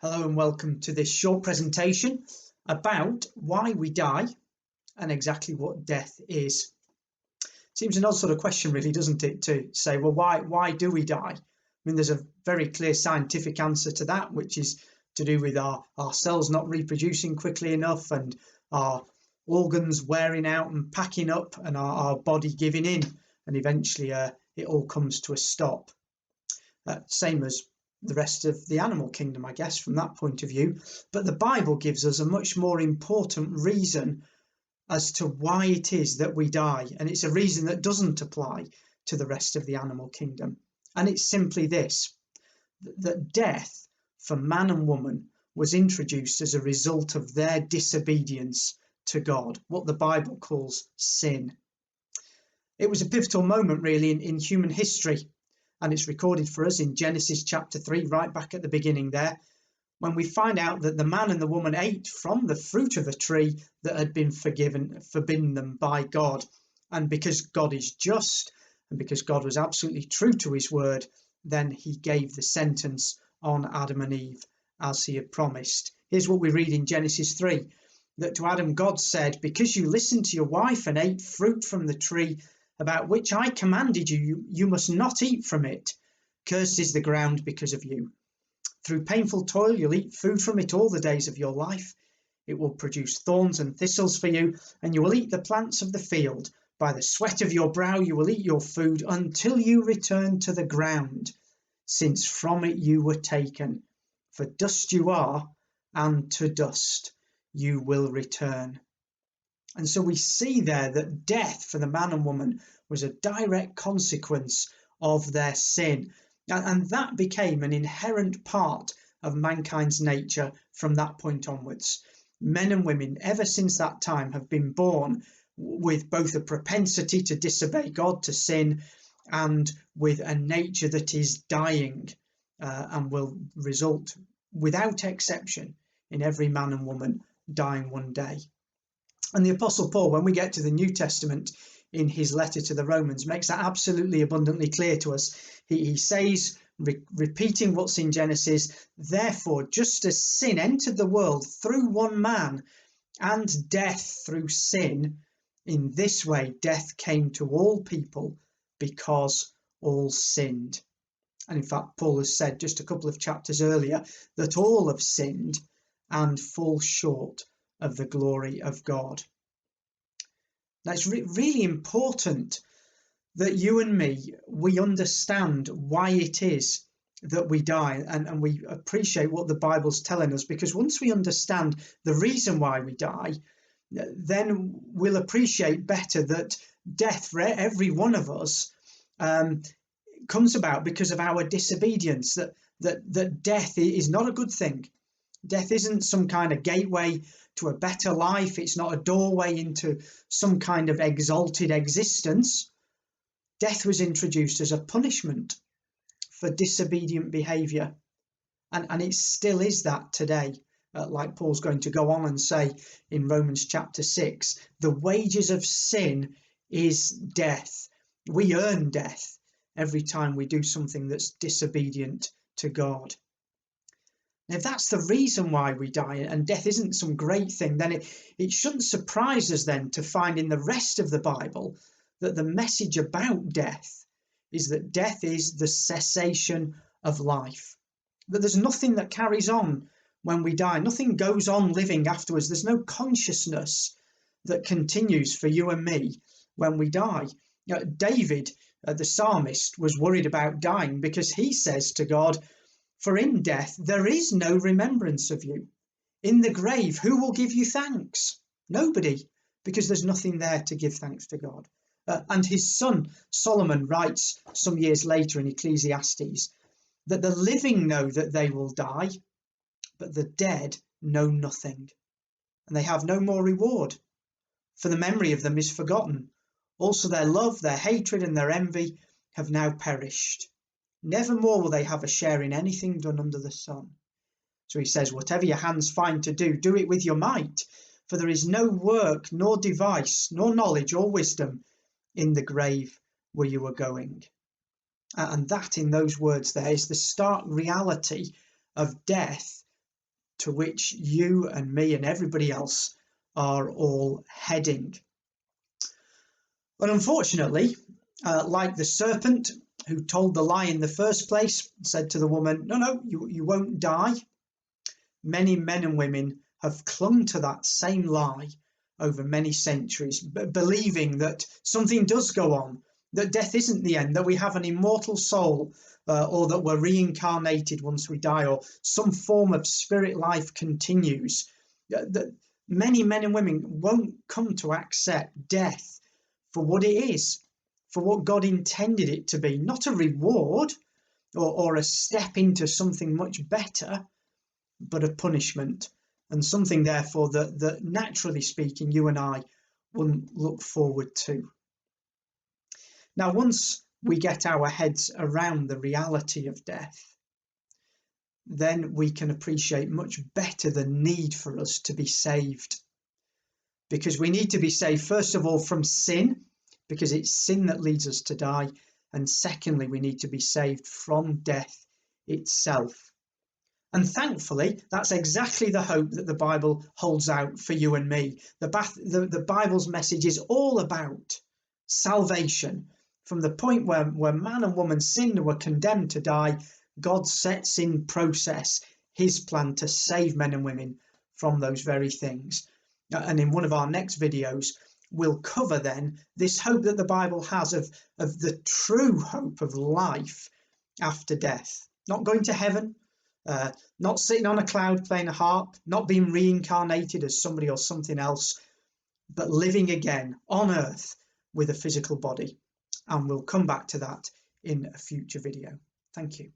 Hello and welcome to this short presentation about why we die and exactly what death is. Seems an odd sort of question really, doesn't it, to say, well, why do we die? I mean, there's a very clear scientific answer to that, which is to do with our cells not reproducing quickly enough and our organs wearing out and packing up and our body giving in, and eventually it all comes to a stop. Same as the rest of the animal kingdom, I guess, from that point of view. But the Bible gives us a much more important reason as to why it is that we die. And it's a reason that doesn't apply to the rest of the animal kingdom. And it's simply this, that death for man and woman was introduced as a result of their disobedience to God, what the Bible calls sin. It was a pivotal moment, really, in human history. And it's recorded for us in Genesis chapter 3, right back at the beginning there, when we find out that the man and the woman ate from the fruit of a tree that had been forbidden them by God. And because God is just, and because God was absolutely true to his word, then he gave the sentence on Adam and Eve as he had promised. Here's what we read in Genesis 3, that to Adam God said, "Because you listened to your wife and ate fruit from the tree about which I commanded you, you must not eat from it. Cursed is the ground because of you. Through painful toil, you'll eat food from it all the days of your life. It will produce thorns and thistles for you, and you will eat the plants of the field. By the sweat of your brow, you will eat your food until you return to the ground, since from it you were taken. For dust you are, and to dust you will return." And so we see there that death for the man and woman was a direct consequence of their sin. And that became an inherent part of mankind's nature from that point onwards. Men and women, ever since that time, have been born with both a propensity to disobey God, to sin, and with a nature that is dying and will result, without exception, in every man and woman dying one day. And the Apostle Paul, when we get to the New Testament in his letter to the Romans, makes that absolutely abundantly clear to us. He says, repeating what's in Genesis, "Therefore, just as sin entered the world through one man, and death through sin, in this way death came to all people because all sinned." And in fact, Paul has said just a couple of chapters earlier that all have sinned and fall short of the glory of God. Now, it's really important that you and me, we understand why it is that we die, and we appreciate what the Bible's telling us, because once we understand the reason why we die, then we'll appreciate better that death for every one of us comes about because of our disobedience, that death is not a good thing. Death isn't some kind of gateway to a better life. It's not a doorway into some kind of exalted existence. Death was introduced as a punishment for disobedient behavior. And it still is that today. Like Paul's going to go on and say in Romans chapter 6, the wages of sin is death. We earn death every time we do something that's disobedient to God. If that's the reason why we die, and death isn't some great thing, then it shouldn't surprise us then to find in the rest of the Bible that the message about death is that death is the cessation of life. That there's nothing that carries on when we die. Nothing goes on living afterwards. There's no consciousness that continues for you and me when we die. David, the psalmist, was worried about dying because he says to God, "For in death there is no remembrance of you. In the grave, who will give you thanks? Nobody, because there's nothing there to give thanks to God." And his son Solomon writes some years later in Ecclesiastes that the living know that they will die, but the dead know nothing, and they have no more reward, for the memory of them is forgotten. Also their love, their hatred, and their envy have now perished. Never more will they have a share in anything done under the sun. So he says, whatever your hands find to do, do it with your might, for there is no work, nor device, nor knowledge or wisdom in the grave where you are going. And that, in those words there, is the stark reality of death to which you and me and everybody else are all heading. But unfortunately, like the serpent who told the lie in the first place, said to the woman, no, you won't die. Many men and women have clung to that same lie over many centuries, believing that something does go on, that death isn't the end, that we have an immortal soul, or that we're reincarnated once we die, or some form of spirit life continues. That many men and women won't come to accept death for what it is, for what God intended it to be, not a reward or a step into something much better, but a punishment, and something therefore that naturally speaking you and I wouldn't look forward to. Now, once we get our heads around the reality of death, then we can appreciate much better the need for us to be saved. Because we need to be saved, first of all, from sin, because it's sin that leads us to die. And secondly, we need to be saved from death itself. And thankfully, that's exactly the hope that the Bible holds out for you and me. The Bible's message is all about salvation. From the point where man and woman sinned and were condemned to die, God sets in process his plan to save men and women from those very things. And in one of our next videos, we'll cover then this hope that the Bible has of the true hope of life after death. Not going to heaven, not sitting on a cloud playing a harp, not being reincarnated as somebody or something else, but living again on earth with a physical body. And we'll come back to that in a future video. Thank you.